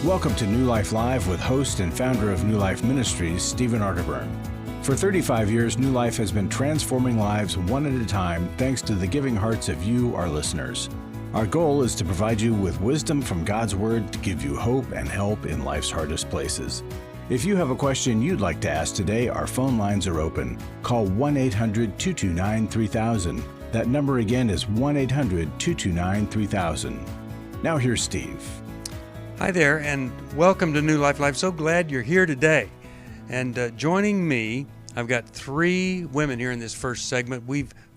Welcome to New Life Live with host and founder of New Life Ministries, Stephen Arterburn. For 35 years, New Life has been transforming lives one at a time thanks to the giving hearts of you, our listeners. Our goal is to provide you with wisdom from God's Word to give you hope and help in life's hardest places. If you have a question you'd like to ask today, our phone lines are open. Call 1-800-229-3000. That number again is 1-800-229-3000. Now here's Steve. Hi there, and welcome to New Life Live. So glad you're here today. And joining me, I've got three women here in this first segment.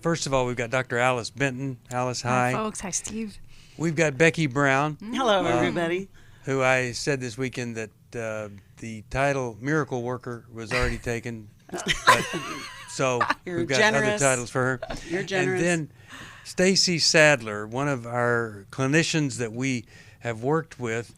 First of all, we've got Dr. Alice Benton. Alice, hi. Hi, folks. Hi, Steve. We've got Becky Brown. Hello, everybody. Who I said this weekend that the title Miracle Worker was already taken. So we've got generous. Other titles for her. You're generous. And then Stacy Sadler, one of our clinicians that we have worked with,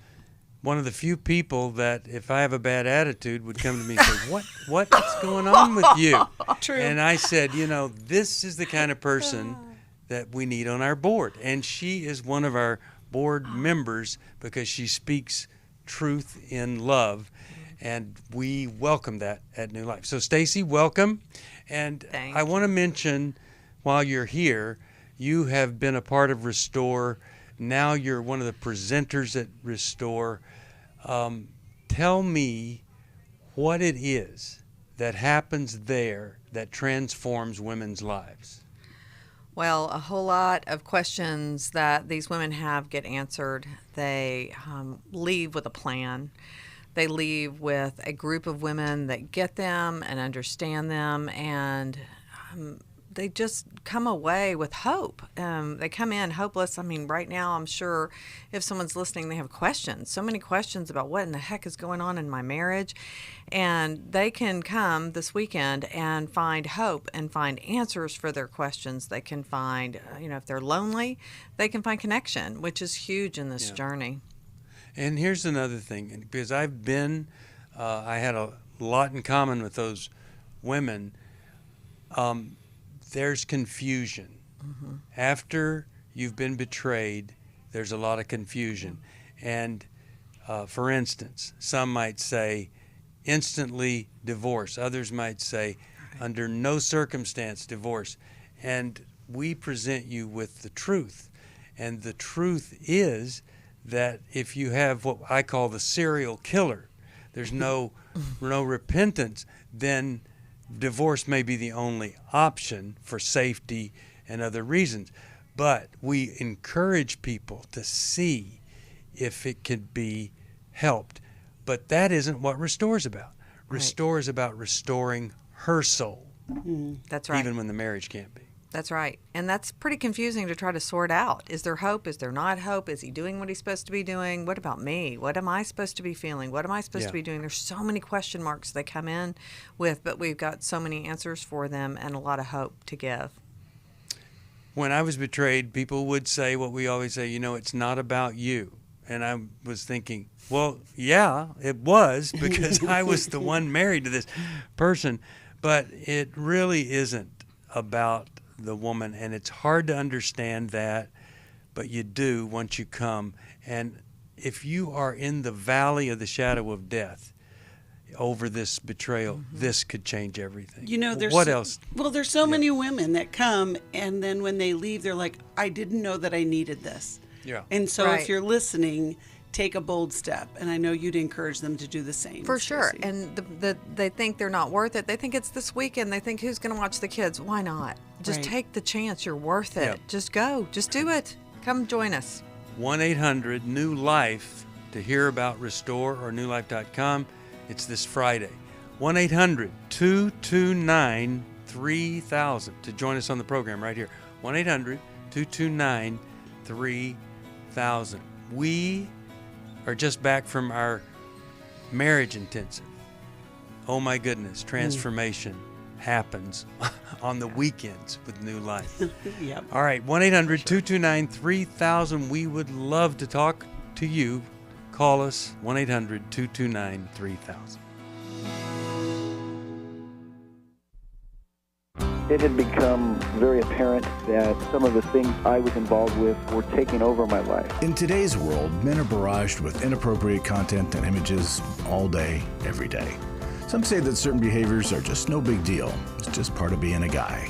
one of the few people that if I have a bad attitude would come to me and say, what's going on with you? True. And I said, this is the kind of person that we need on our board. And she is one of our board members because she speaks truth in love. And we welcome that at New Life. So Stacy, welcome. And I want to mention while you're here, you have been a part of Restore. Now you're one of the presenters at Restore. Tell me what it is that happens there that transforms women's lives. Well, a whole lot of questions that these women have get answered. They leave with a plan. They leave with a group of women that get them and understand them, and they just come away with hope. They come in hopeless. I mean, right now, I'm sure if someone's listening, they have questions. So many questions about what in the heck is going on in my marriage. And they can come this weekend and find hope and find answers for their questions. They can find, if they're lonely, they can find connection, which is huge in this journey. And here's another thing, because I had a lot in common with those women. There's confusion. Mm-hmm. After you've been betrayed, there's a lot of confusion. And for instance, some might say instantly divorce. Others might say under no circumstance divorce. And we present you with the truth. And the truth is that if you have what I call the serial killer, there's no repentance, then divorce may be the only option for safety and other reasons. But we encourage people to see if it could be helped. But that isn't what Restore is about. Restore is about restoring her soul. Mm-hmm. That's right. Even when the marriage can't be. That's right. And that's pretty confusing to try to sort out. Is there hope? Is there not hope? Is he doing what he's supposed to be doing? What about me? What am I supposed to be feeling? What am I supposed to be doing? There's so many question marks they come in with, but we've got so many answers for them and a lot of hope to give. When I was betrayed, people would say what we always say, it's not about you. And I was thinking, well, yeah, it was because I was the one married to this person. But it really isn't about the woman, and it's hard to understand that, but you do once you come. And if you are in the valley of the shadow of death over this betrayal, this could change everything. There's else? Well, there's so many women that come, and then when they leave, they're like, I didn't know that I needed this. Yeah. And so if you're listening, take a bold step. And I know you'd encourage them to do the same. For sure. Stacey. And they think they're not worth it. They think it's this weekend. They think, who's going to watch the kids? Why not? Just take the chance. You're worth it. Yep. Just go. Just do it. Come join us. 1-800-NEW-LIFE to hear about Restore or newlife.com. It's this Friday. 1-800-229-3000 to join us on the program right here. 1-800-229-3000. We are just back from our marriage intensive. Oh my goodness, transformation happens on the weekends with New Life. Yep. All right, 1-800-229-3000. We would love to talk to you. Call us, 1-800-229-3000. It had become very apparent that some of the things I was involved with were taking over my life. In today's world, men are barraged with inappropriate content and images all day, every day. Some say that certain behaviors are just no big deal. It's just part of being a guy.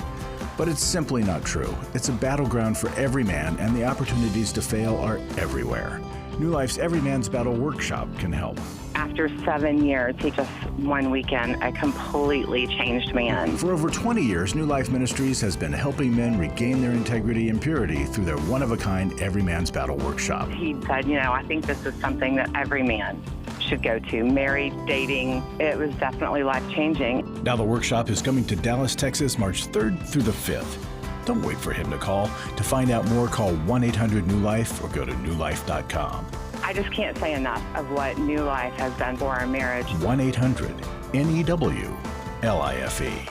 But it's simply not true. It's a battleground for every man, and the opportunities to fail are everywhere. New Life's Every Man's Battle Workshop can help. After 7 years, he just one weekend, a completely changed man. For over 20 years, New Life Ministries has been helping men regain their integrity and purity through their one-of-a-kind Every Man's Battle Workshop. He said, I think this is something that every man should go to. Married, dating, it was definitely life-changing. Now the workshop is coming to Dallas, Texas, March 3rd through the 5th. Don't wait for him to call. To find out more, call 1-800-NEW-LIFE or go to newlife.com. I just can't say enough of what New Life has done for our marriage. 1-800-NEW-LIFE.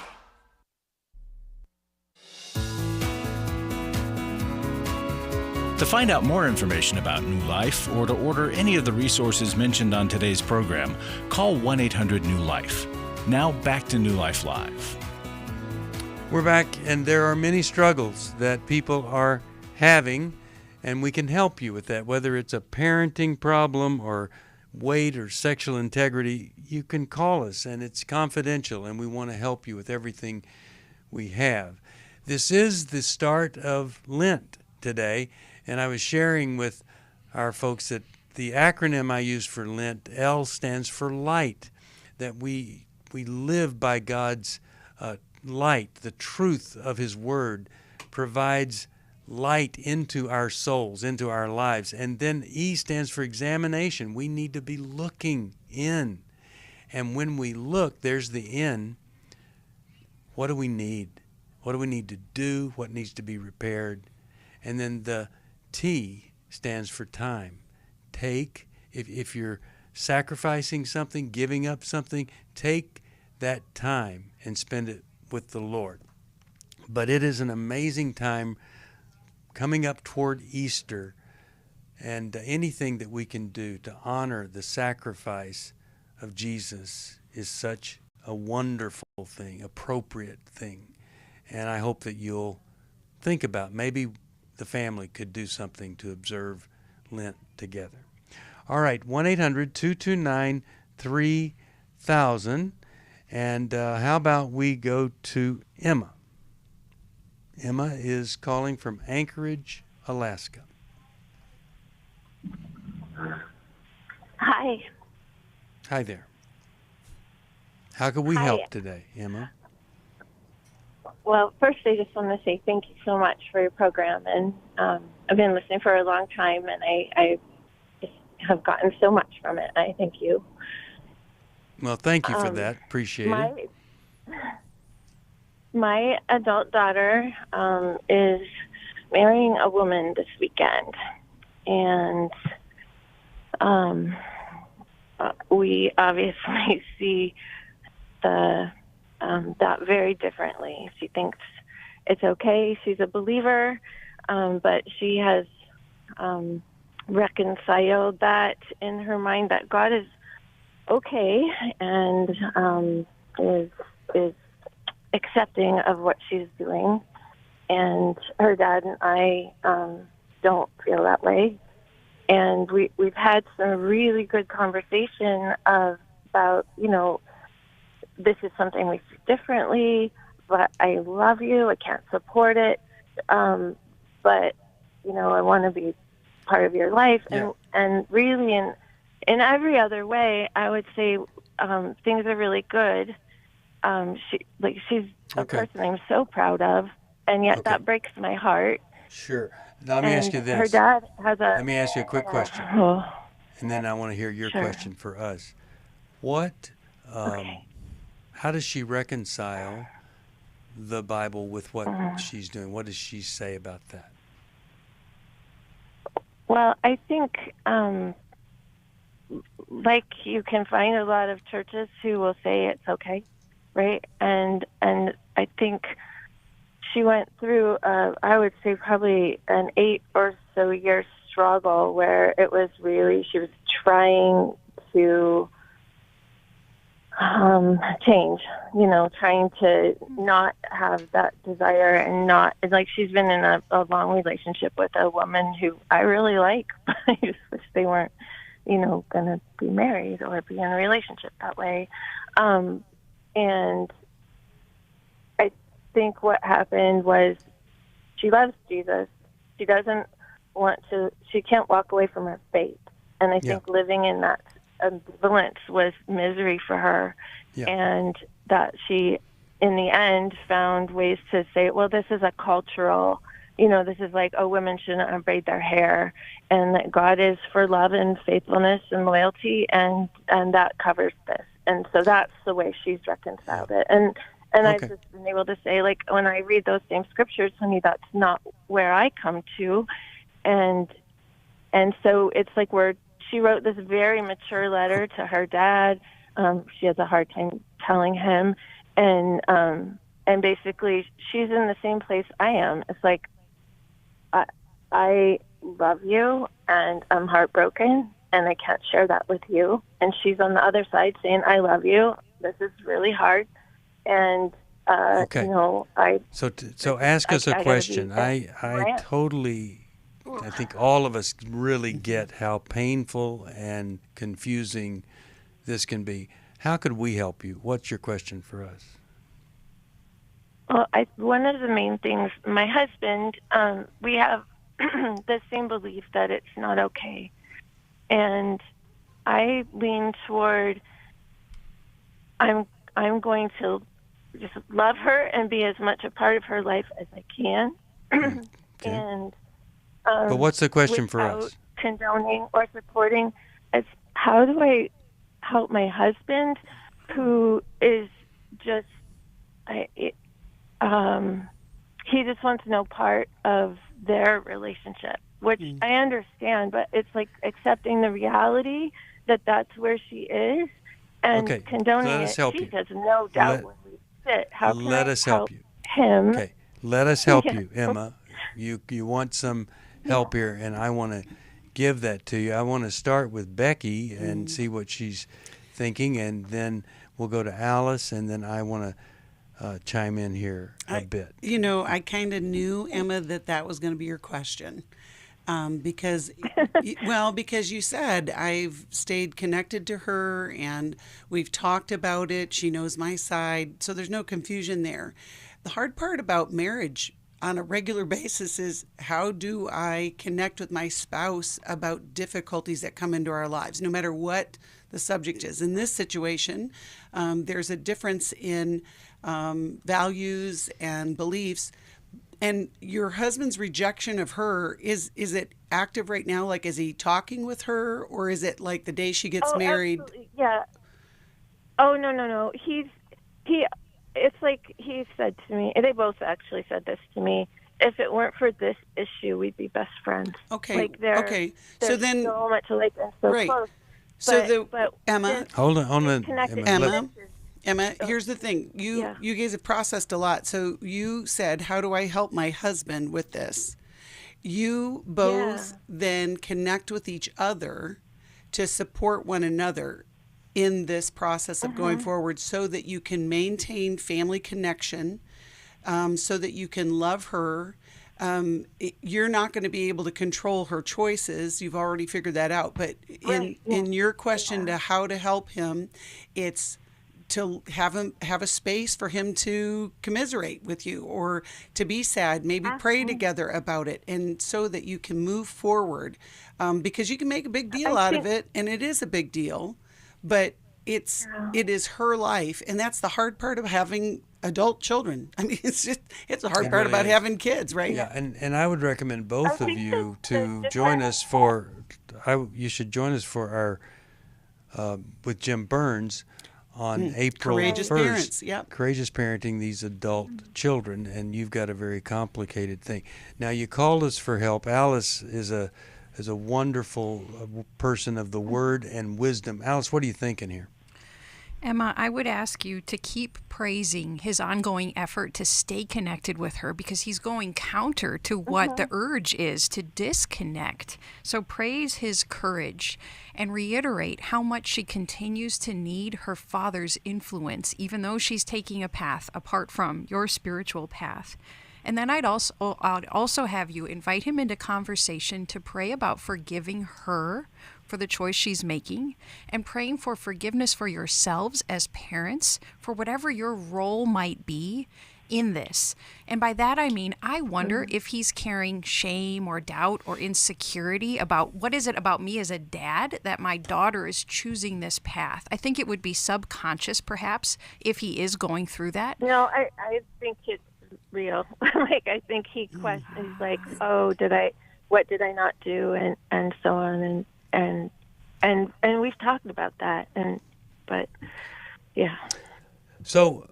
To find out more information about New Life or to order any of the resources mentioned on today's program, call 1-800-NEW-LIFE. Now back to New Life Live. We're back, and there are many struggles that people are having, and we can help you with that. Whether it's a parenting problem or weight or sexual integrity, you can call us, and it's confidential, and we want to help you with everything we have. This is the start of Lent today, and I was sharing with our folks that the acronym I use for Lent, L, stands for light, that we live by God's light. The truth of His Word provides light into our souls, into our lives. And then E stands for examination. We need to be looking in. And when we look, there's the in. What do we need? What do we need to do? What needs to be repaired? And then the T stands for time. Take, if you're sacrificing something, giving up something, take that time and spend it with the Lord. But it is an amazing time coming up toward Easter, and anything that we can do to honor the sacrifice of Jesus is such a wonderful thing, appropriate thing. And I hope that you'll think about maybe the family could do something to observe Lent together. All right, 1-800-229-3000. And how about we go to Emma? Emma is calling from Anchorage, Alaska. Hi. Hi there. How can we help today, Emma? Well, first, I just want to say thank you so much for your program. And I've been listening for a long time, and I just have gotten so much from it. I thank you. Well, thank you for that. Appreciate it. My adult daughter is marrying a woman this weekend, and we obviously see that very differently. She thinks it's okay. She's a believer, but she has reconciled that in her mind that God is okay and is accepting of what she's doing, and her dad and I don't feel that way. And we've had some really good conversation about, this is something we see differently, but I love you, I can't support it, but, I want to be part of your life. And really in every other way, I would say things are really good. She's a person I'm so proud of, and yet that breaks my heart. Sure. Now let me ask you this. Her dad has Let me ask you a quick question, and then I want to hear your question for us. What? How does she reconcile the Bible with what she's doing? What does she say about that? Well, I think, you can find a lot of churches who will say it's okay, right? And I think she went through, I would say probably an 8 or so year struggle where it was really, she was trying to change, trying to not have that desire and not, like, she's been in a long relationship with a woman who I really like, but I just wish they weren't, going to be married or be in a relationship that way. And I think what happened was she loves Jesus. She doesn't she can't walk away from her faith. And I think living in that ambivalence was misery for her. Yeah. And that she, in the end, found ways to say, well, this is a cultural, this is like, oh, women shouldn't braid their hair, and that God is for love and faithfulness and loyalty, and that covers this. And so that's the way she's reconciled it. And I've just been able to say, like, when I read those same scriptures, honey, that's not where I come to. And so it's like she wrote this very mature letter to her dad. She has a hard time telling him. And basically she's in the same place I am. It's like, I love you and I'm heartbroken and I can't share that with you. And she's on the other side saying, I love you. This is really hard. And, so ask us a question. I think all of us really get how painful and confusing this can be. How could we help you? What's your question for us? Well, one of the main things, my husband, we have the same belief that it's not okay. And I lean toward, I'm going to just love her and be as much a part of her life as I can. Okay. And but what's the question for us? Condoning or supporting, it's how do I help my husband, who is just, he just wants no part of their relationship, which I understand, but it's like accepting the reality that that's where she is, and condoning it. She has no doubt where we sit. How can I help him? Okay, let us help you, Emma. You want some help here, and I want to give that to you. I want to start with Becky and see what she's thinking, and then we'll go to Alice, and then I want to chime in here a bit. I kind of knew, Emma, that was going to be your question. Because you said I've stayed connected to her and we've talked about it. She knows my side. So there's no confusion there. The hard part about marriage on a regular basis is, how do I connect with my spouse about difficulties that come into our lives, no matter what the subject is. In this situation, there's a difference in values and beliefs. And your husband's rejection of her, is it active right now? Like, is he talking with her, or is it like the day she gets married? Absolutely. Yeah. Oh, no. It's like he said to me, they both actually said this to me, if it weren't for this issue, we'd be best friends. Okay. Like they're so much alike and so close. But Emma, hold on, Emma, here's the thing. You guys have processed a lot. So you said, how do I help my husband with this? You both then connect with each other to support one another in this process of going forward, so that you can maintain family connection, so that you can love her. You're not going to be able to control her choices. You've already figured that out. But in your question to how to help him, it's to have a space for him to commiserate with you, or to be sad, maybe pray together about it, and so that you can move forward, because you can make a big deal out of it, and it is a big deal, but it is her life, and that's the hard part of having adult children. I mean, it's the hard part about having kids, right? Yeah, and I would recommend both of you to join us for. You should join us for our with Jim Burns on April 1st. Parents, yep. Courageous Parenting These Adult Children, and you've got a very complicated thing. Now, you called us for help. Alice is a wonderful person of the word and wisdom. Alice, what are you thinking here? Emma, I would ask you to keep praising his ongoing effort to stay connected with her, because he's going counter to what the urge is to disconnect. So praise his courage and reiterate how much she continues to need her father's influence, even though she's taking a path apart from your spiritual path. And then I'd also have you invite him into conversation to pray about forgiving her for the choice she's making, and praying for forgiveness for yourselves as parents for whatever your role might be in this. And by that I mean, I wonder if he's carrying shame or doubt or insecurity about, what is it about me as a dad that my daughter is choosing this path? I think it would be subconscious, perhaps, if he is going through that. No, I think it's real. Like, I think he questions, like, oh, what did I not do, and so on, and we've talked about that, but yeah. So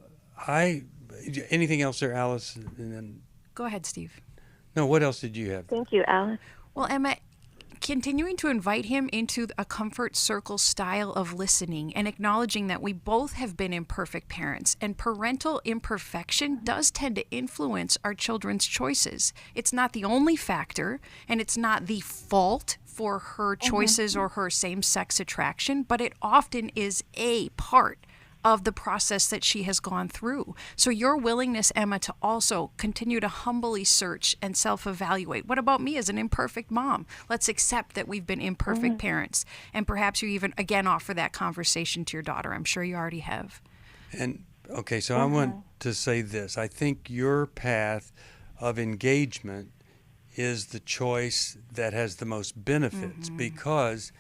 anything else there, Alice? And then Go ahead, Steve. no, what else did you have? Thank you, Alice. Well, Emma, continuing to invite him into a comfort circle style of listening and acknowledging that we both have been imperfect parents, and parental imperfection does tend to influence our children's choices. It's not the only factor, and it's not the fault for her choices or her same-sex attraction, but it often is a part of the process that she has gone through. So your willingness, Emma, to also continue to humbly search and self-evaluate. What about me as an imperfect mom? Let's accept that we've been imperfect parents. And perhaps you even, again, offer that conversation to your daughter. I'm sure you already have. And okay, so I want to say this. I think your path of engagement is the choice that has the most benefits, because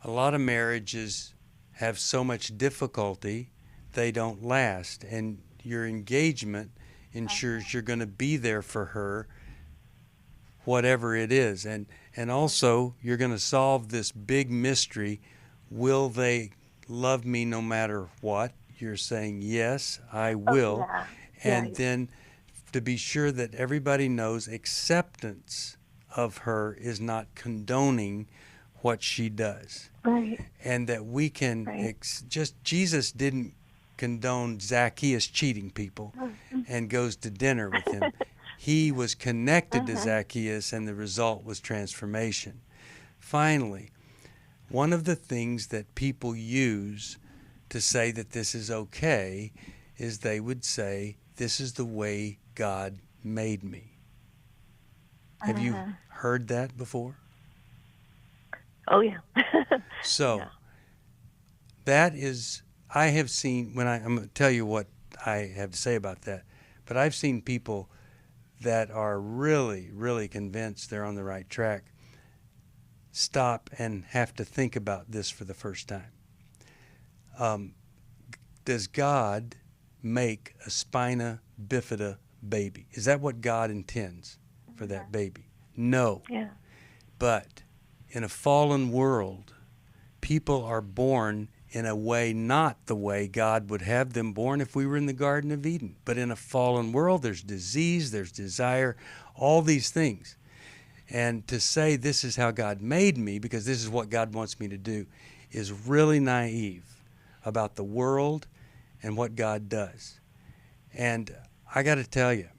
a lot of marriages have so much difficulty, they don't last. And your engagement ensures you're going to be there for her, whatever it is. And also, you're going to solve this big mystery. Will they love me no matter what? You're saying, yes, I will. Yeah. And then to be sure that everybody knows acceptance of her is not condoning what she does. Right. And that we can Jesus didn't condone Zacchaeus cheating people and goes to dinner with him. He was connected to Zacchaeus, and the result was transformation. Finally, one of the things that people use to say that this is okay is they would say, this is the way God made me. Have you heard that before? Oh, yeah. So that is, I have seen, I'm going to tell you what I have to say about that, but I've seen people that are really, really convinced they're on the right track stop and have to think about this for the first time. Does God make a spina bifida baby? Is that what God intends for that baby? No. Yeah. But in a fallen world, people are born in a way not the way God would have them born if we were in the Garden of Eden. But in a fallen world, there's disease, there's desire, all these things. And to say this is how God made me because this is what God wants me to do is really naive about the world and what God does. And I got to tell you,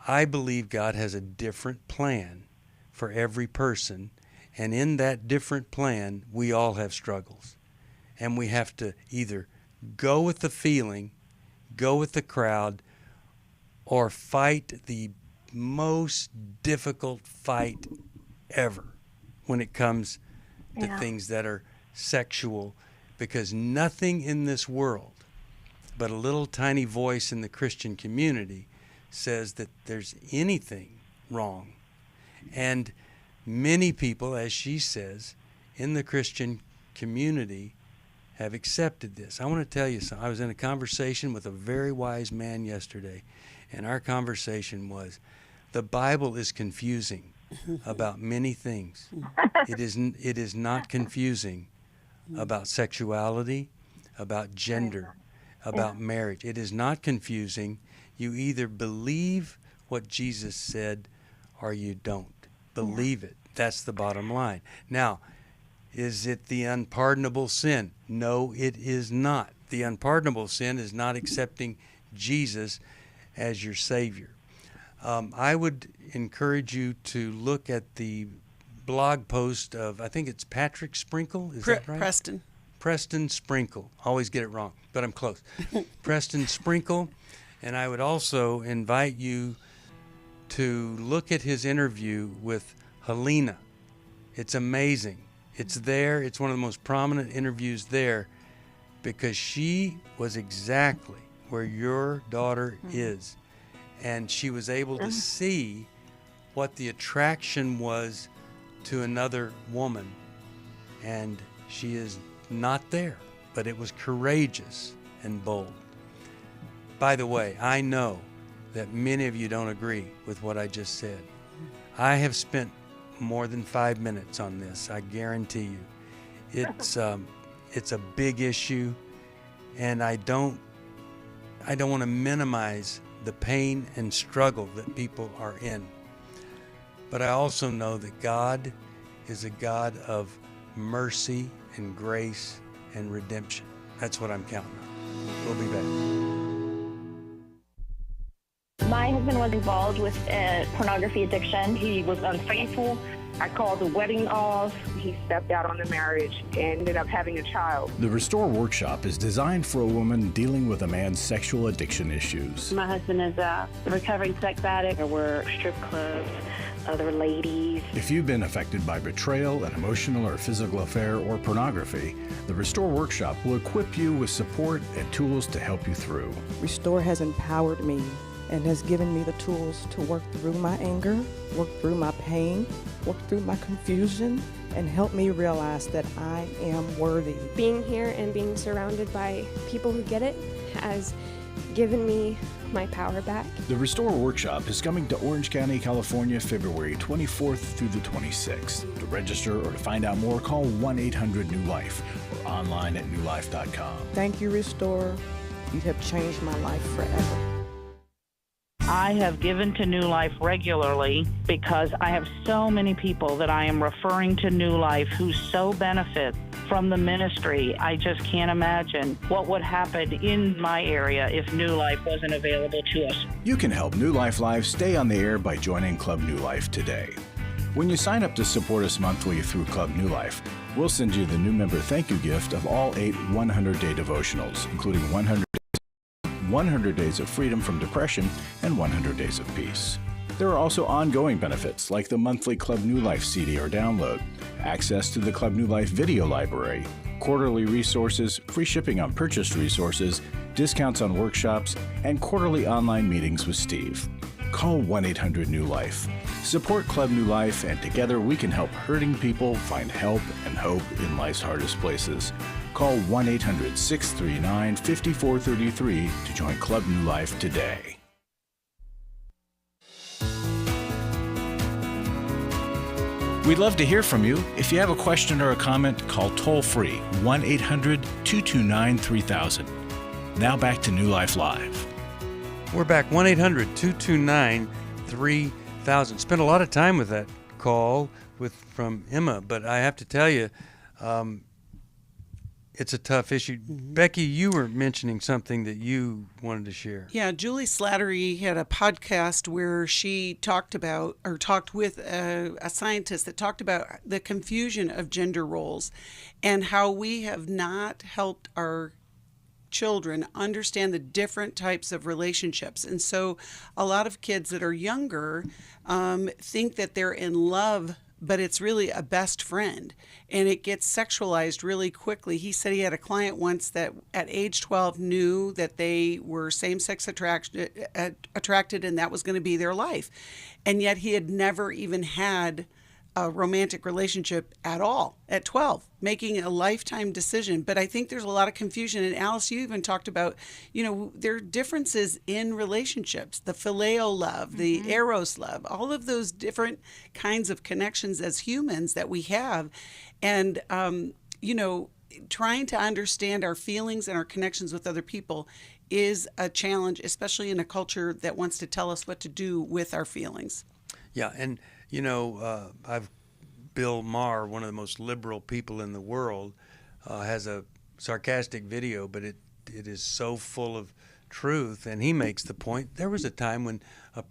I believe God has a different plan for every person. And in that different plan, we all have struggles. And we have to either go with the feeling, go with the crowd, or fight the most difficult fight ever when it comes to things that are sexual. Because nothing in this world but a little tiny voice in the Christian community says that there's anything wrong. And many people, as she says, in the Christian community have accepted this. I want to tell you something. I was in a conversation with a very wise man yesterday, and our conversation was, the Bible is confusing about many things. It is not confusing about sexuality, about gender, about marriage. It is not confusing. You either believe what Jesus said or you don't. Believe it. That's the bottom line. Now, Is it the unpardonable sin? No, it is not. The unpardonable sin is not accepting Jesus as your Savior. I would encourage you to look at the blog post of, I think it's Patrick Sprinkle, is that right? Preston Sprinkle. Always get it wrong, but I'm close. Preston Sprinkle. And I would also invite you to look at his interview with Helena. It's amazing. It's there. It's one of the most prominent interviews there because she was exactly where your daughter is. And she was able to see what the attraction was to another woman. And she is not there, but it was courageous and bold. By the way, I know that many of you don't agree with what I just said. I have spent more than 5 minutes on this, I guarantee you. It's a big issue, and I don't want to minimize the pain and struggle that people are in. But I also know that God is a God of mercy and grace and redemption. That's what I'm counting on. We'll be back. My husband was involved with a pornography addiction. He was unfaithful. I called the wedding off. He stepped out on the marriage and ended up having a child. The Restore Workshop is designed for a woman dealing with a man's sexual addiction issues. My husband is a recovering sex addict. There were strip clubs, other ladies. If you've been affected by betrayal, an emotional or physical affair, or pornography, the Restore Workshop will equip you with support and tools to help you through. Restore has empowered me and has given me the tools to work through my anger, work through my pain, work through my confusion, and help me realize that I am worthy. Being here and being surrounded by people who get it has given me my power back. The Restore Workshop is coming to Orange County, California, February 24th through the 26th. To register or to find out more, call 1-800-NEW-LIFE or online at newlife.com. Thank you, Restore. You have changed my life forever. I have given to New Life regularly because I have so many people that I am referring to New Life who so benefit from the ministry. I just can't imagine what would happen in my area if New Life wasn't available to us. You can help New Life Live stay on the air by joining Club New Life today. When you sign up to support us monthly through Club New Life, we'll send you the new member thank you gift of all 8 100-day devotionals, including 100 Days of Freedom from Depression and 100 Days of Peace. There are also ongoing benefits like the monthly Club New Life CD or download, access to the Club New Life video library, quarterly resources, free shipping on purchased resources, discounts on workshops, and quarterly online meetings with Steve. Call 1-800-NEW-LIFE. Support Club New Life, and together we can help hurting people find help and hope in life's hardest places. Call 1-800-639-5433 to join Club New Life today. We'd love to hear from you. If you have a question or a comment, call toll-free 1-800-229-3000. Now back to New Life Live. We're back, 1-800-229-3000. Spent a lot of time with that call from Emma, but I have to tell you, it's a tough issue. Mm-hmm. Becky, you were mentioning something that you wanted to share. Yeah, Julie Slattery had a podcast where she talked with a scientist that talked about the confusion of gender roles and how we have not helped our children understand the different types of relationships. And so a lot of kids that are younger think that they're in love, but it's really a best friend, and it gets sexualized really quickly. He said he had a client once that at age 12 knew that they were same-sex attracted, and that was going to be their life. And yet he had never even had a romantic relationship at all at 12, making a lifetime decision. But I think there's a lot of confusion. And Alice, you even talked about, there are differences in relationships, the phileo love, the eros love, all of those different kinds of connections as humans that we have. And, trying to understand our feelings and our connections with other people is a challenge, especially in a culture that wants to tell us what to do with our feelings. Yeah, and I've Bill Maher, one of the most liberal people in the world, has a sarcastic video, but it is so full of truth. And he makes the point, there was a time when a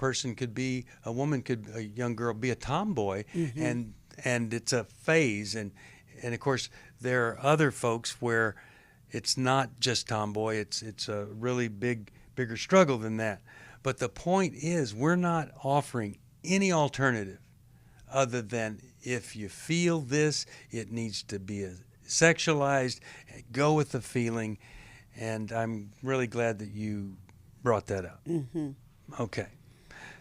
young girl be a tomboy, and it's a phase. And of course, there are other folks where it's not just tomboy, it's a really bigger struggle than that. But the point is, we're not offering any alternative other than if you feel this, it needs to be sexualized, go with the feeling. And I'm really glad that you brought that up. Okay.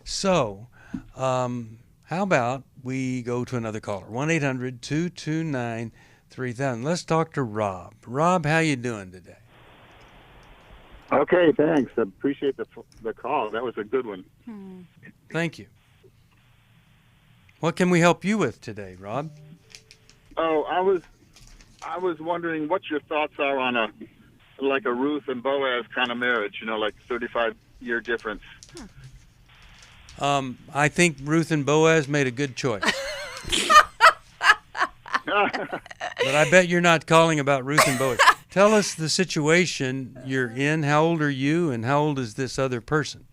So, how about we go to another caller? 1-800-229-3000. Let's talk to Rob. Rob, how you doing today? Okay, thanks. I appreciate the call. That was a good one. Thank you. What can we help you with today, Rob? Oh, I was wondering what your thoughts are on a Ruth and Boaz kind of marriage, like 35-year difference. I think Ruth and Boaz made a good choice. But I bet you're not calling about Ruth and Boaz. Tell us the situation you're in. How old are you, and how old is this other person?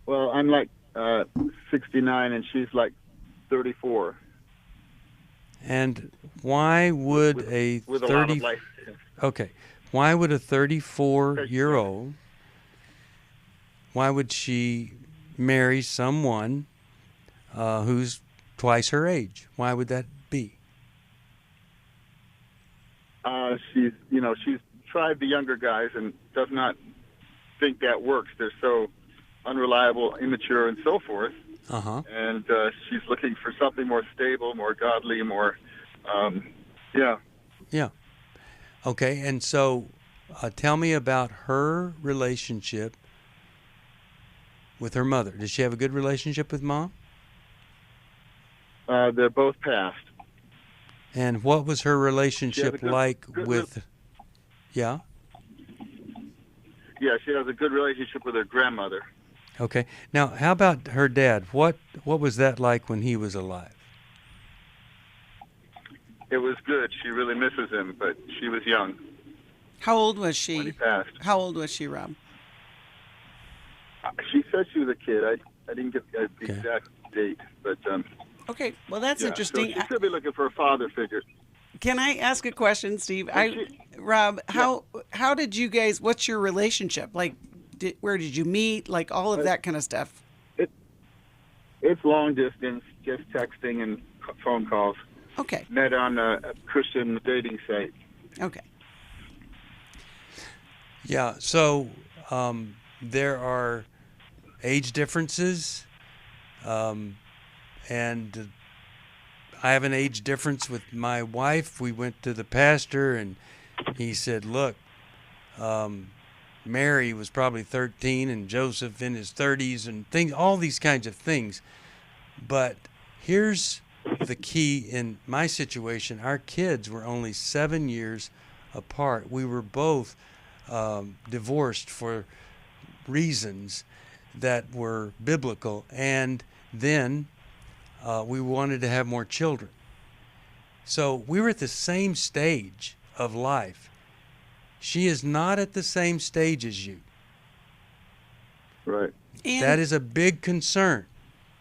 Well, I'm 69, and she's 34. And why would with a lot of life. Okay. Why would a 34-year-old, why would she marry someone who's twice her age? Why would that be? She's tried the younger guys and does not think that works. They're so unreliable, immature, and so forth. And she's looking for something more stable, more godly, more, Yeah. Okay, and so tell me about her relationship with her mother. Does she have a good relationship with Mom? They're both passed. And what was her relationship like with... Yeah? Yeah, she has a good relationship with her grandmother. Okay. Now, how about her dad? What was that like when he was alive? It was good. She really misses him, but she was young. How old was she? When he passed. How old was she, Rob? She said she was a kid. I didn't get the exact date, but... Okay, well, that's interesting. So she should be looking for a father figure. Can I ask a question, Steve? Rob, how did you guys, what's your relationship? Where did you meet? All of that kind of stuff. It's long distance, just texting and phone calls. Okay. Met on a Christian dating site. Okay. Yeah, so there are age differences, and I have an age difference with my wife. We went to the pastor, and he said, look, Mary was probably 13 and Joseph in his 30s and things, all these kinds of things. But here's the key in my situation. Our kids were only 7 years apart. We were both divorced for reasons that were biblical, and then we wanted to have more children. So we were at the same stage of life. She is not at the same stage as you. Right. And that is a big concern.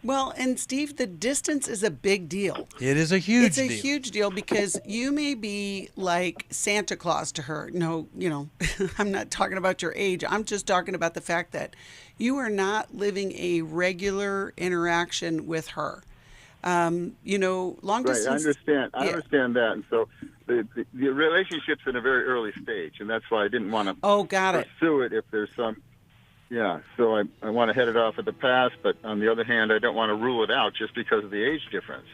Well, and Steve, the distance is a big deal. It is a huge deal. It's a huge deal because you may be like Santa Claus to her. No, I'm not talking about your age. I'm just talking about the fact that you are not living a regular interaction with her. Long distance. Right, I understand. I understand that. And so the relationship's in a very early stage, and that's why I didn't want to pursue it if there's some... Yeah, so I want to head it off at the pass, but on the other hand, I don't want to rule it out just because of the age difference.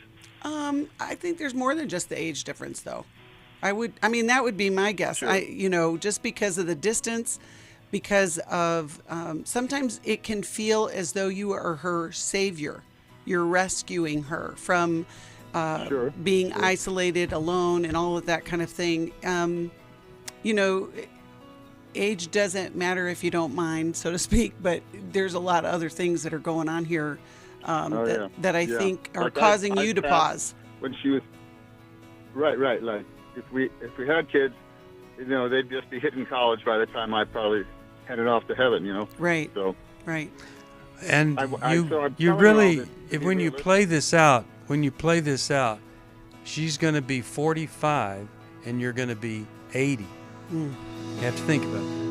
I think there's more than just the age difference, though. That would be my guess. Sure. Just because of the distance, because of sometimes it can feel as though you are her savior. You're rescuing her from being isolated, alone, and all of that kind of thing. Age doesn't matter if you don't mind, so to speak, but there's a lot of other things that are going on here that I think are causing you to pause. When she was right, like if we had kids, they'd just be hitting college by the time I probably headed off to heaven, Right. So right. And when you play this out, she's going to be 45 and you're going to be 80. You have to think about that.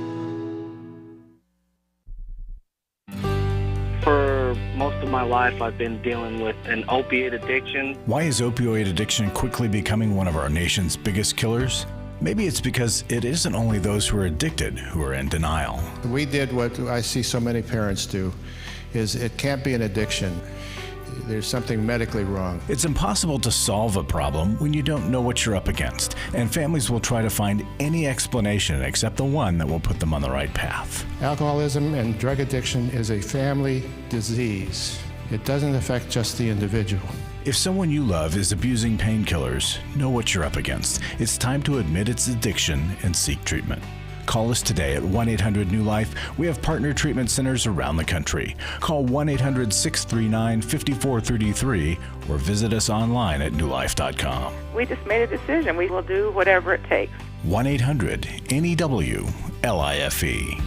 For most of my life, I've been dealing with an opiate addiction. Why is opioid addiction quickly becoming one of our nation's biggest killers? Maybe it's because it isn't only those who are addicted who are in denial. We did what I see so many parents do, is it can't be an addiction. There's something medically wrong. It's impossible to solve a problem when you don't know what you're up against, and families will try to find any explanation except the one that will put them on the right path. Alcoholism and drug addiction is a family disease. It doesn't affect just the individual. If someone you love is abusing painkillers, know what you're up against. It's time to admit its addiction and seek treatment. Call us today at 1-800-NEW-LIFE. We have partner treatment centers around the country. Call 1-800-639-5433 or visit us online at newlife.com. We just made a decision. We will do whatever it takes. 1-800-NEW-LIFE.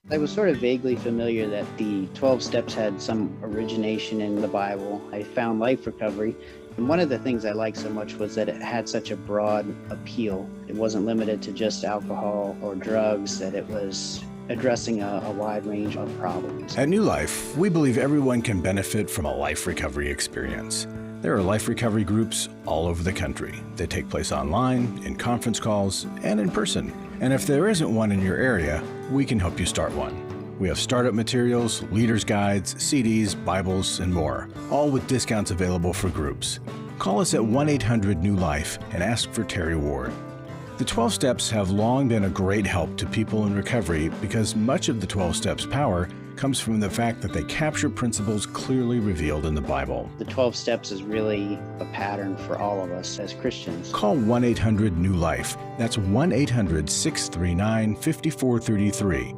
I was sort of vaguely familiar that the 12 steps had some origination in the Bible. I found Life Recovery, and one of the things I liked so much was that it had such a broad appeal. It wasn't limited to just alcohol or drugs, that it was addressing a wide range of problems. At New Life, we believe everyone can benefit from a life recovery experience. There are life recovery groups all over the country. They take place online, in conference calls, and in person. And if there isn't one in your area, we can help you start one. We have startup materials, leaders' guides, CDs, Bibles, and more, all with discounts available for groups. Call us at 1-800-NEW-LIFE and ask for Terry Ward. The 12 Steps have long been a great help to people in recovery because much of the 12 Steps' power comes from the fact that they capture principles clearly revealed in the Bible. The 12 Steps is really a pattern for all of us as Christians. Call 1-800-NEW-LIFE. That's 1-800-639-5433.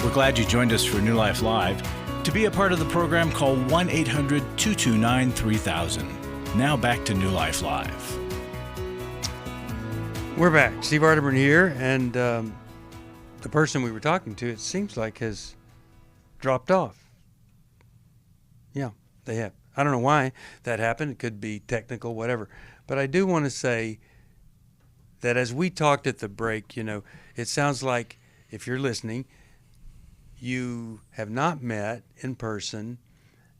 We're glad you joined us for New Life Live. To be a part of the program, call 1-800-229-3000. Now back to New Life Live. We're back. Steve Arterburn here, and the person we were talking to, it seems like, has dropped off. Yeah, they have. I don't know why that happened. It could be technical, whatever. But I do want to say that as we talked at the break, it sounds like, if you're listening, you have not met in person,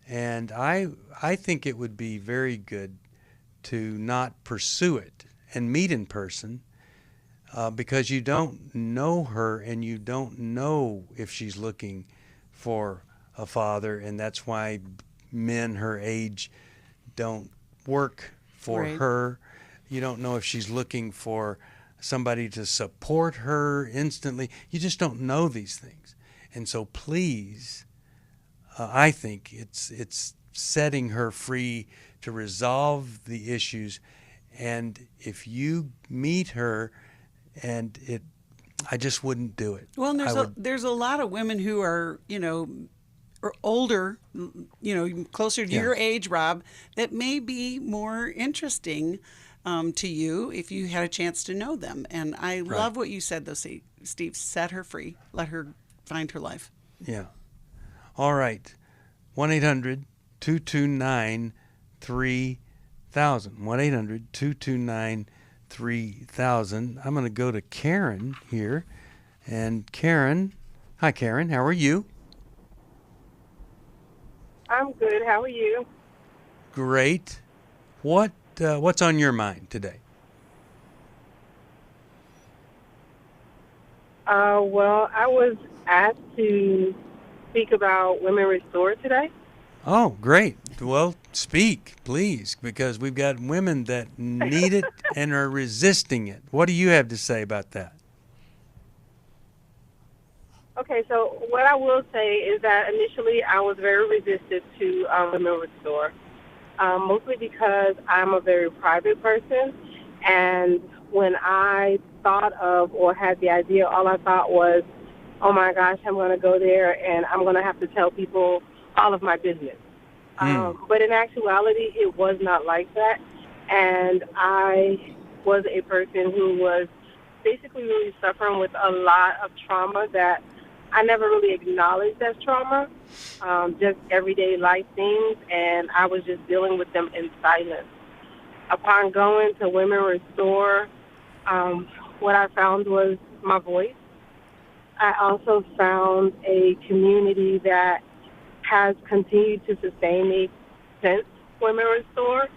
and I think it would be very good to not pursue it and meet in person because you don't know her and you don't know if she's looking for a father, and that's why men her age don't work for her. You don't know if she's looking for somebody to support her instantly. You just don't know these things. And so please, I think it's setting her free to resolve the issues. And if you meet her and I just wouldn't do it. Well, and there's a lot of women who are, or older, closer to your age, Rob, that may be more interesting to you if you had a chance to know them. And I love what you said, though, Steve. Set her free. Let her find her life. Yeah. All right. 1-800-229-3000. 1-800-229-3000. I'm going to go to Karen here. And Karen, hi Karen, how are you? I'm good. How are you? Great. What's on your mind today? Well, I was asked to speak about Women Restored today. Oh, great. Well, speak, please, because we've got women that need it and are resisting it. What do you have to say about that? Okay, so what I will say is that initially I was very resistant to Women Restore, mostly because I'm a very private person, And when I thought of or had the idea, all I thought was, oh my gosh, I'm going to go there and I'm going to have to tell people all of my business. But in actuality, it was not like that. And I was a person who was basically really suffering with a lot of trauma that I never really acknowledged as trauma, just everyday life things, and I was just dealing with them in silence. Upon going to Women Restore, what I found was my voice. I also found a community that has continued to sustain me since Women Restore.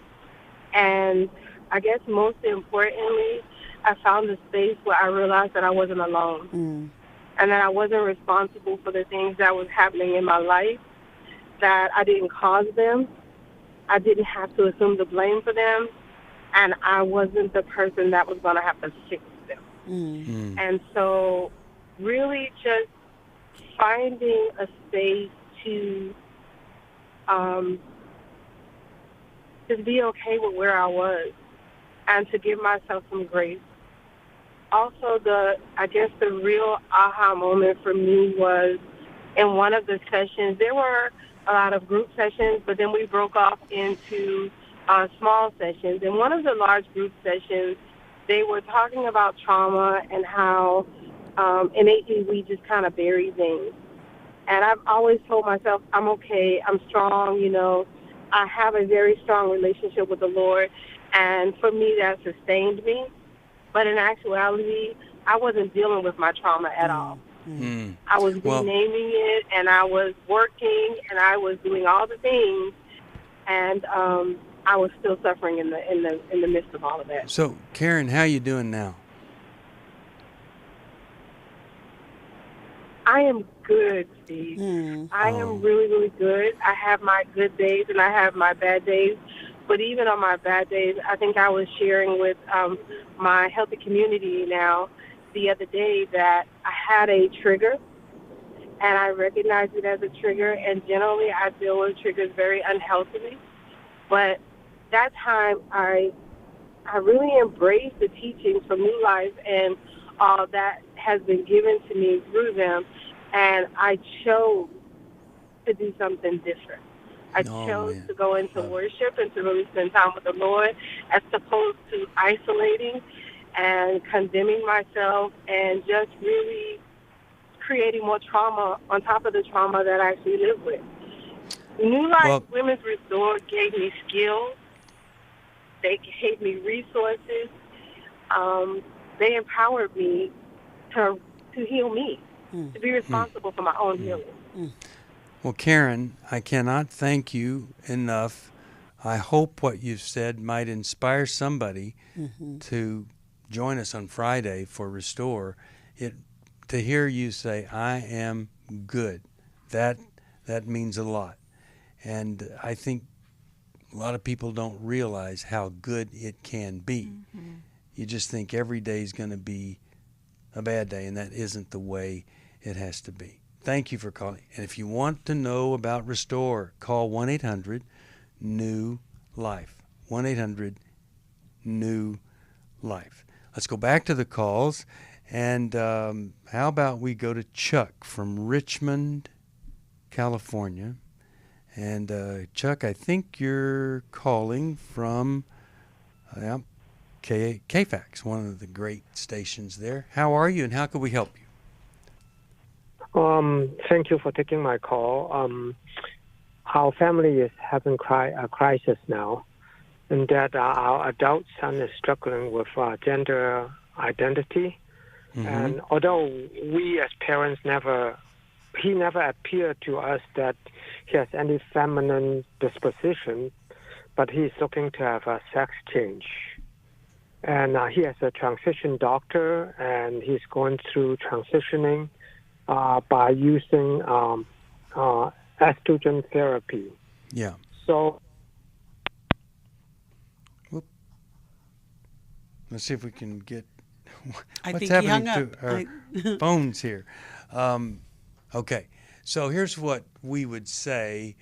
And I guess most importantly, I found a space where I realized that I wasn't alone. And that I wasn't responsible for the things that was happening in my life, that I didn't cause them. I didn't have to assume the blame for them. And I wasn't the person that was going to have to fix them. And so really just finding a space to just be okay with where I was and to give myself some grace. Also, I guess the real aha moment for me was in one of the sessions. There were a lot of group sessions, but then we broke off into small sessions. In one of the large group sessions, they were talking about trauma and how innately we just kind of bury things. And I've always told myself, I'm okay, I'm strong, you know. I have a very strong relationship with the Lord, and for me, that sustained me. But in actuality, I wasn't dealing with my trauma at all. I was renaming it, and I was working, and I was doing all the things, and I was still suffering in the midst of all of that. So, Karen, how you doing now? I am good, Steve. I am really, really good. I have my good days and I have my bad days. But even on my bad days, I think I was sharing with my healthy community now the other day that I had a trigger, and I recognized it as a trigger. And generally, I deal with triggers very unhealthily. But that time, I really embraced the teachings from New Life and all that has been given to me through them, and I chose to do something different. I chose to go into worship and to really spend time with the Lord as opposed to isolating and condemning myself and just really creating more trauma on top of the trauma that I actually live with. New Life Women's Restore gave me skills. They gave me resources. They empowered me to heal me, to be responsible for my own healing. Well, Karen, I cannot thank you enough. I hope what you've said might inspire somebody to join us on Friday for Restore. To hear you say, I am good, that means a lot. And I think a lot of people don't realize how good it can be. You just think every day is going to be a bad day, and that isn't the way it has to be. Thank you for calling. And if you want to know about Restore, call 1-800-NEW-LIFE. 1-800-NEW-LIFE. Let's go back to the calls. And how about we go to Chuck from Richmond, California. And Chuck, I think you're calling from KFAX, one of the great stations there. How are you, and how can we help you? Thank you for taking my call. Our family is having a crisis now, and that our adult son is struggling with gender identity. And although we as parents he never appeared to us that he has any feminine disposition, but he's looking to have a sex change. And he has a transition doctor, and he's going through transitioning by using estrogen therapy. Yeah. So, let's see if we can get I what's think he hung happening up. to our phones here. Okay, so here's what we would say.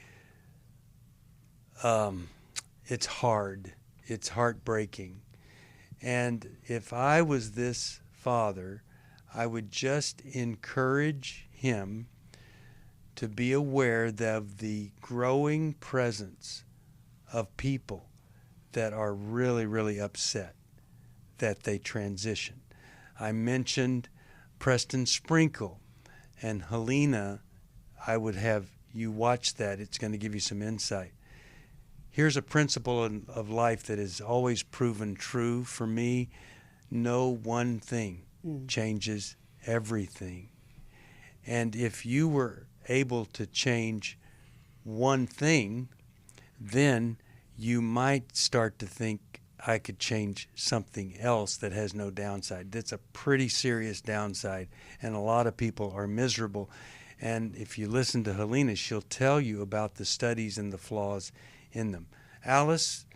It's hard. It's heartbreaking. And if I was this father, I would just encourage him to be aware of the growing presence of people that are really, really upset that they transition. I mentioned Preston Sprinkle and Helena. I would have you watch that. It's going to give you some insight. Here's a principle of life that has always proven true for me. No one thing changes everything. And if you were able to change one thing, then you might start to think, I could change something else that has no downside. That's a pretty serious downside, and a lot of people are miserable. And if you listen to Helena, she'll tell you about the studies and the flaws in them. Alice,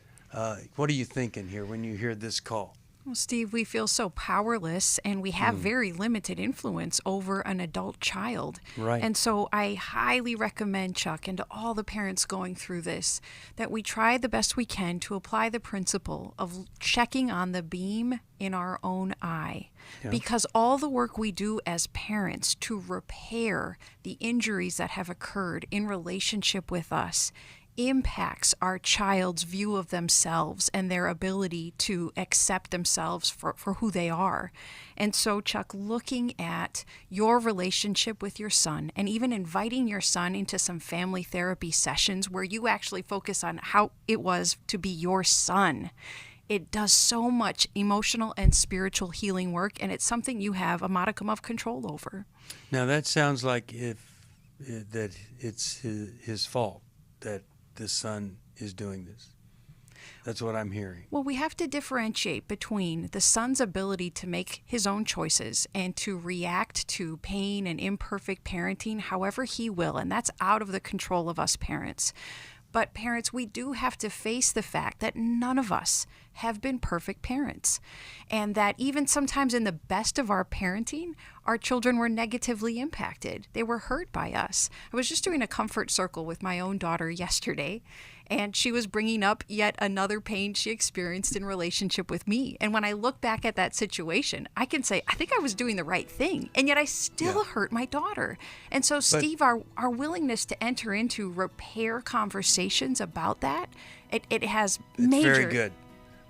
what are you thinking here when you hear this call? Well, Steve, we feel so powerless, and we have very limited influence over an adult child. Right. And so I highly recommend, Chuck, and to all the parents going through this, that we try the best we can to apply the principle of checking on the beam in our own eye. Yeah. Because all the work we do as parents to repair the injuries that have occurred in relationship with us impacts our child's view of themselves and their ability to accept themselves for who they are. And so, Chuck, looking at your relationship with your son and even inviting your son into some family therapy sessions where you actually focus on how it was to be your son, it does so much emotional and spiritual healing work, and it's something you have a modicum of control over. Now, that sounds like that it's his fault that the son is doing this. That's what I'm hearing. Well, we have to differentiate between the son's ability to make his own choices and to react to pain and imperfect parenting however he will, and that's out of the control of us parents. But parents, we do have to face the fact that none of us have been perfect parents, and that even sometimes in the best of our parenting, our children were negatively impacted. They were hurt by us. I was just doing a comfort circle with my own daughter yesterday, and she was bringing up yet another pain she experienced in relationship with me. And when I look back at that situation, I can say, I think I was doing the right thing, and yet I still hurt my daughter. And so, Steve, our willingness to enter into repair conversations about that, it has major... It's very good.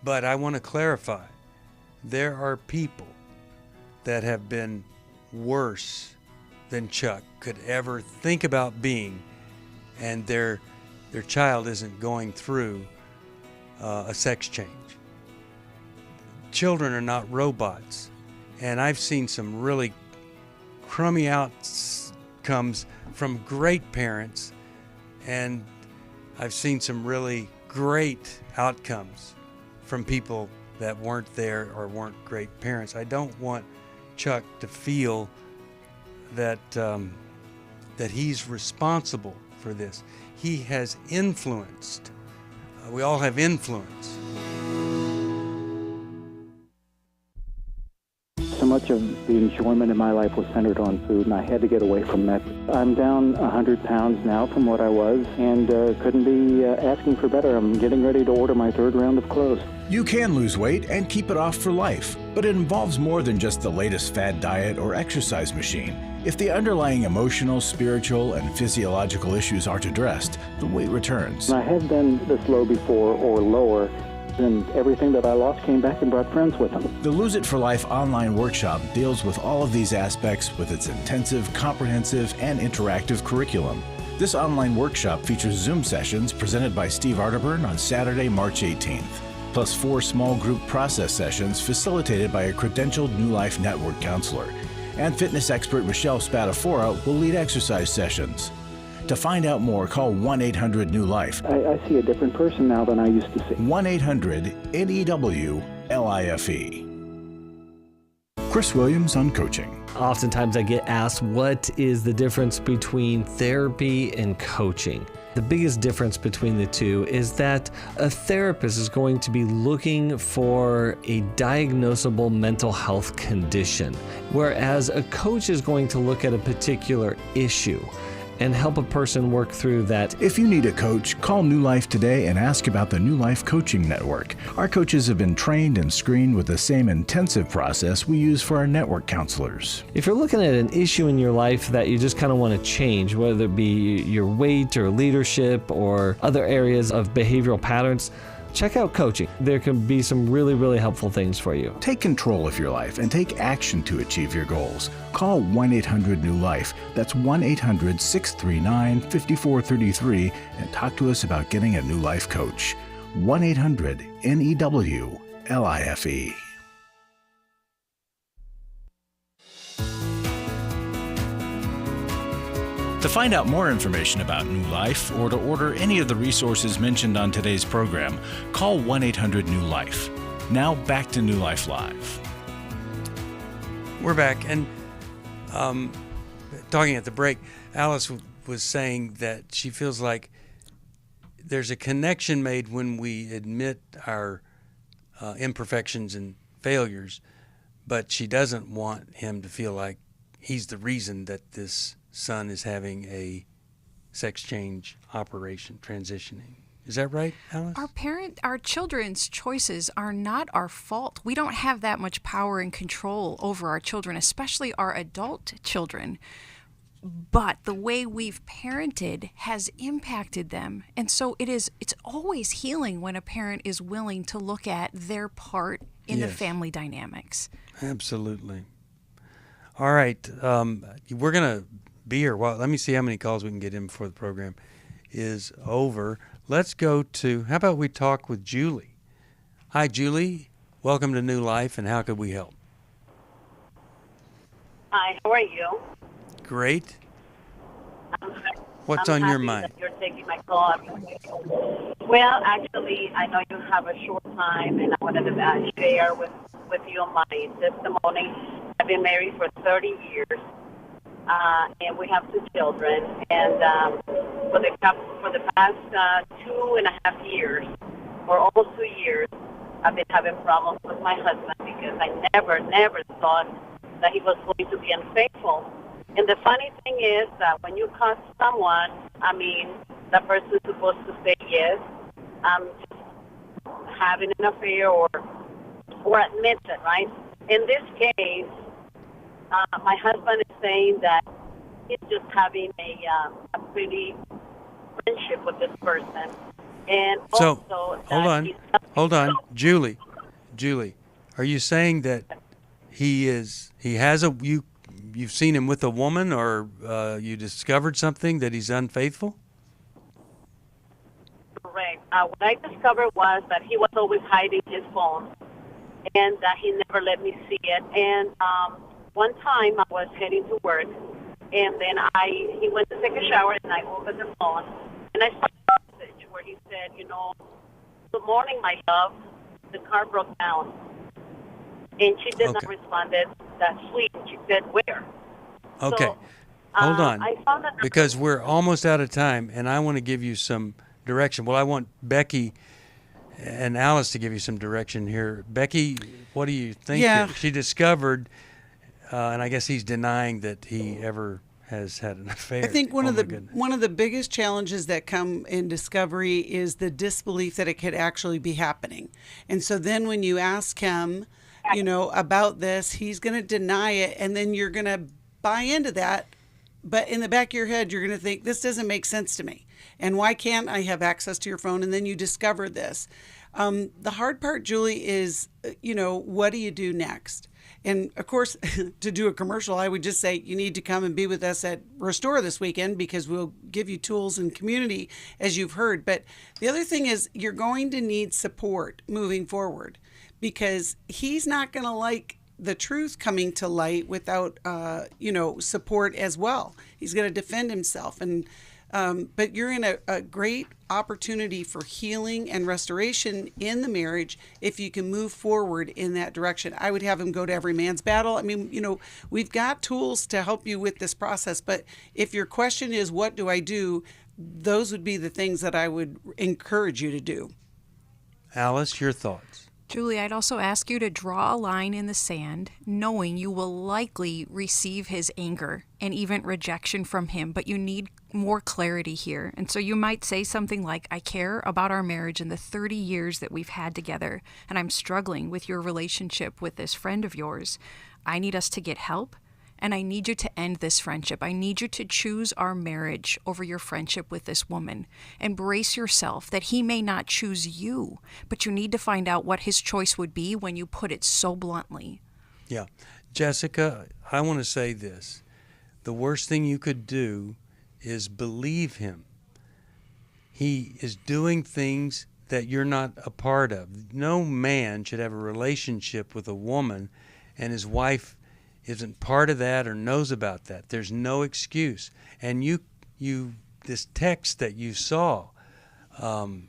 But I want to clarify, there are people that have been worse than Chuck could ever think about being, and their child isn't going through a sex change. Children are not robots, and I've seen some really crummy outcomes from great parents, and I've seen some really great outcomes from people that weren't there or weren't great parents. I don't want Chuck to feel that that he's responsible for this. He has influenced. We all have influence. So much of the enjoyment in my life was centered on food, and I had to get away from that. I'm down 100 pounds now from what I was, and couldn't be asking for better. I'm getting ready to order my third round of clothes. You can lose weight and keep it off for life, but it involves more than just the latest fad diet or exercise machine. If the underlying emotional, spiritual, and physiological issues aren't addressed, the weight returns. I have been this low before or lower, and everything that I lost came back and brought friends with them. The Lose It for Life online workshop deals with all of these aspects with its intensive, comprehensive, and interactive curriculum. This online workshop features Zoom sessions presented by Steve Arterburn on Saturday, March 18th, plus 4 small group process sessions facilitated by a credentialed New Life Network counselor. And fitness expert Michelle Spadafora will lead exercise sessions. To find out more, call 1-800-NEW-LIFE. I see a different person now than I used to see. 1-800-NEWLIFE. Chris Williams on coaching. Oftentimes I get asked, what is the difference between therapy and coaching? The biggest difference between the two is that a therapist is going to be looking for a diagnosable mental health condition, whereas a coach is going to look at a particular issue. and help a person work through that. If you need a coach, call New Life today and ask about the New Life Coaching Network. Our coaches have been trained and screened with the same intensive process we use for our network counselors. If you're looking at an issue in your life that you just kind of want to change, whether it be your weight or leadership or other areas of behavioral patterns, check out coaching. There can be some really, really helpful things for you. Take control of your life and take action to achieve your goals. Call 1-800-NEW-LIFE. That's 1-800-639-5433 and talk to us about getting a New Life coach. 1-800-NEW-LIFE. To find out more information about New Life or to order any of the resources mentioned on today's program, call 1-800-NEW-LIFE. Now back to New Life Live. We're back, and talking at the break, Alice was saying that she feels like there's a connection made when we admit our imperfections and failures, but she doesn't want him to feel like he's the reason that this son is having a sex change operation, transitioning. Is that right, Alice? Our children's choices are not our fault. We don't have that much power and control over our children, especially our adult children. But the way we've parented has impacted them. And so it's always healing when a parent is willing to look at their part in the family dynamics. Absolutely. All right. We're going to be here. Well, let me see how many calls we can get in before the program is over. Let's go to, how about we talk with Julie? Hi, Julie. Welcome to New Life, and how could we help? Hi, how are you? Great. What's on your mind? That you're taking my call. Well, actually, I know you have a short time, and I wanted to share with you my testimony. I've been married for 30 years. And we have 2 children. And for the past 2.5 years, or almost 2 years, I've been having problems with my husband because I never thought that he was going to be unfaithful. And the funny thing is that when you cause someone, the person is supposed to say yes, just having an affair or admit it, right? In this case, my husband is saying that he's just having a pretty friendship with this person, and so also hold on, Julie, are you saying that you've seen him with a woman, or you discovered something that he's unfaithful? Correct. What I discovered was that he was always hiding his phone, and that he never let me see it. And one time I was heading to work, and then he went to take a shower, and I opened the phone, and I saw a message where he said, "Good morning, my love. The car broke down." And she did not respond that sweet. She said, "Where?" Okay. So, hold on, I found that because we're almost out of time, and I want to give you some direction. Well, I want Becky and Alice to give you some direction here. Becky, what do you think that she discovered? And I guess he's denying that he ever has had an affair. I think one of the biggest challenges that come in discovery is the disbelief that it could actually be happening. And so then when you ask him, about this, he's going to deny it, and then you're going to buy into that. But in the back of your head, you're going to think, this doesn't make sense to me. And why can't I have access to your phone? And then you discover this. The hard part, Julie, is, what do you do next? And of course, to do a commercial, I would just say you need to come and be with us at Restore this weekend, because we'll give you tools and community, as you've heard. But the other thing is you're going to need support moving forward, because he's not going to like the truth coming to light without, support as well. He's going to defend himself. But you're in a great opportunity for healing and restoration in the marriage if you can move forward in that direction. I would have him go to Every Man's Battle. We've got tools to help you with this process, but if your question is, what do I do? Those would be the things that I would encourage you to do. Alice, your thoughts? Julie, I'd also ask you to draw a line in the sand, knowing you will likely receive his anger and even rejection from him, but you need more clarity here. And so you might say something like, I care about our marriage and the 30 years that we've had together, and I'm struggling with your relationship with this friend of yours. I need us to get help, and I need you to end this friendship. I need you to choose our marriage over your friendship with this woman. Embrace yourself that he may not choose you, but you need to find out what his choice would be when you put it so bluntly. Yeah. Jessica, I want to say this. The worst thing you could do is believe him. He is doing things that you're not a part of. No man should have a relationship with a woman and his wife isn't part of that or knows about that. There's no excuse. And this text that you saw, and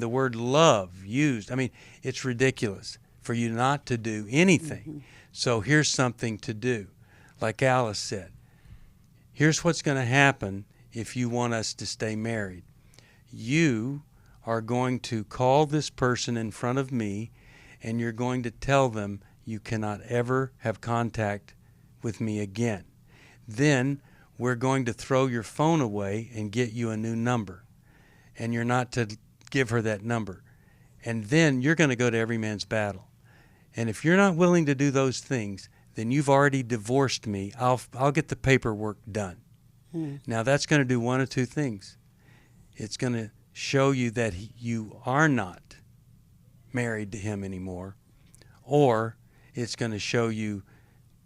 the word love used, I mean, it's ridiculous for you not to do anything. Mm-hmm. So here's something to do. Like Alice said, here's what's going to happen if you want us to stay married. You are going to call this person in front of me, and you're going to tell them you cannot ever have contact with me again. Then we're going to throw your phone away and get you a new number. And you're not to give her that number. And then you're going to go to every man's battle. And if you're not willing to do those things, then you've already divorced me. I'll get the paperwork done. Now that's going to do one of two things. It's going to show you that you are not married to him anymore, or it's going to show you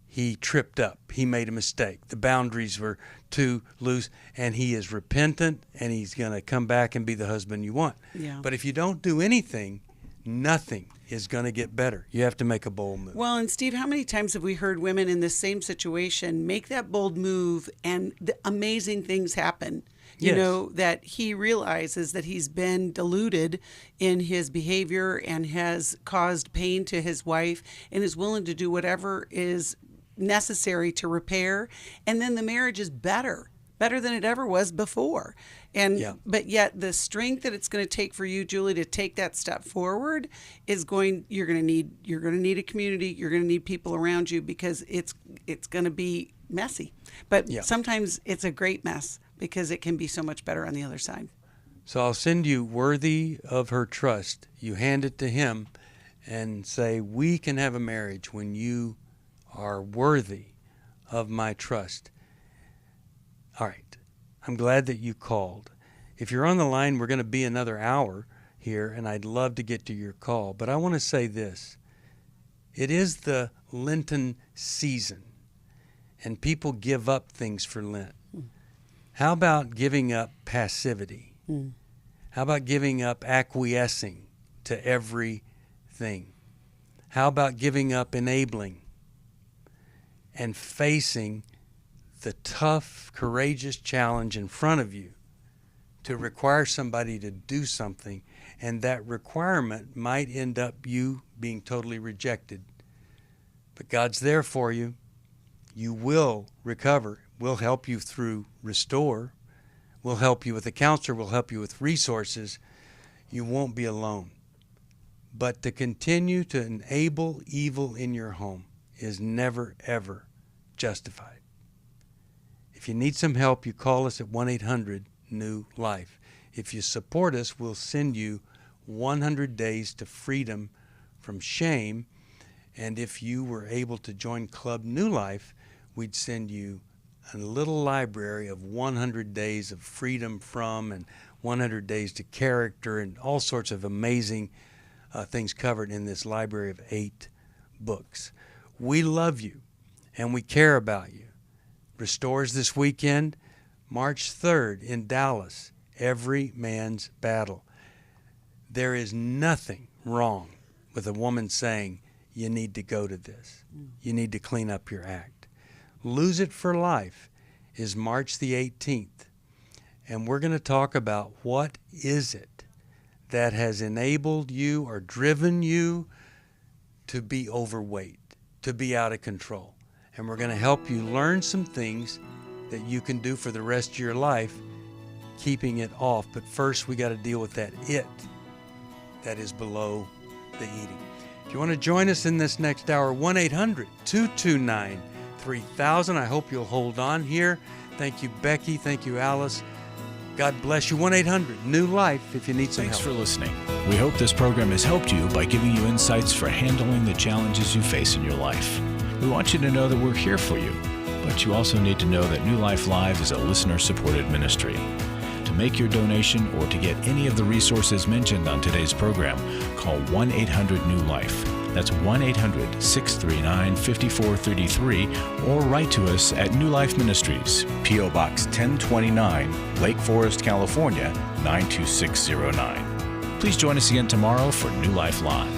he tripped up. He made a mistake. The boundaries were too loose, and he is repentant, and he's going to come back and be the husband you want. Yeah. But if you don't do anything, nothing is going to get better. You have to make a bold move. Well, and Steve, how many times have we heard women in this same situation make that bold move and the amazing things happen? You know, that he realizes that he's been deluded in his behavior and has caused pain to his wife and is willing to do whatever is necessary to repair. And then the marriage is better than it ever was before. And but yet the strength that it's going to take for you, Julie, to take that step forward is you're going to need a community. You're going to need people around you, because it's going to be messy. But sometimes it's a great mess, because it can be so much better on the other side. So I'll send you worthy of her trust. You hand it to him and say, we can have a marriage when you are worthy of my trust. All right. I'm glad that you called. If you're on the line, we're going to be another hour here, and I'd love to get to your call. But I want to say this. It is the Lenten season, and people give up things for Lent. How about giving up passivity? How about giving up acquiescing to everything? How about giving up enabling and facing the tough, courageous challenge in front of you to require somebody to do something, and that requirement might end up you being totally rejected. But God's there for you. You will recover. We'll help you through Restore. We'll help you with a counselor. We'll help you with resources. You won't be alone. But to continue to enable evil in your home is never, ever justified. If you need some help, you call us at 1-800-NEW-LIFE. If you support us, we'll send you 100 days to freedom from shame. And if you were able to join Club New Life, we'd send you a little library of 100 days of freedom from and 100 days to character and all sorts of amazing things covered in this library of 8 books. We love you and we care about you. Restores this weekend, March 3rd in Dallas, Every Man's Battle. There is nothing wrong with a woman saying, you need to go to this. You need to clean up your act. Lose It for Life is March the 18th. And we're going to talk about what is it that has enabled you or driven you to be overweight, to be out of control. And we're going to help you learn some things that you can do for the rest of your life, keeping it off. But first, we got to deal with that it that is below the eating. If you want to join us in this next hour, 1-800-229-3000. I hope you'll hold on here. Thank you, Becky. Thank you, Alice. God bless you. 1-800-NEW-LIFE if you need some help. Thanks for listening. We hope this program has helped you by giving you insights for handling the challenges you face in your life. We want you to know that we're here for you, but you also need to know that New Life Live is a listener-supported ministry. To make your donation or to get any of the resources mentioned on today's program, call 1-800-NEW-LIFE. That's 1-800-639-5433, or write to us at New Life Ministries, P.O. Box 1029, Lake Forest, California, 92609. Please join us again tomorrow for New Life Live.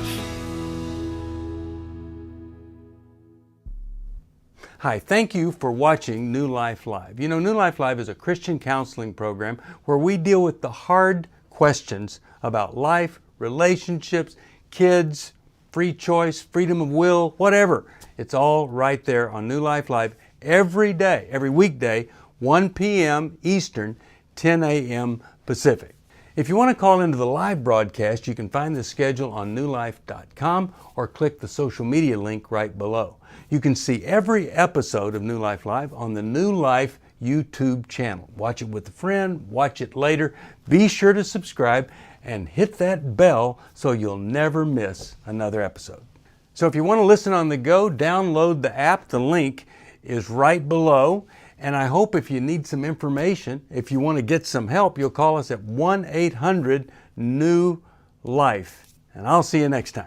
Hi, thank you for watching New Life Live. You know, New Life Live is a Christian counseling program where we deal with the hard questions about life, relationships, kids, free choice, freedom of will, whatever. It's all right there on New Life Live every day, every weekday, 1 p.m. Eastern, 10 a.m. Pacific. If you want to call into the live broadcast, you can find the schedule on newlife.com or click the social media link right below. You can see every episode of New Life Live on the New Life YouTube channel. Watch it with a friend, watch it later. Be sure to subscribe and hit that bell so you'll never miss another episode. So if you want to listen on the go, download the app. The link is right below. And I hope if you need some information, if you want to get some help, you'll call us at 1-800-NEW-LIFE. And I'll see you next time.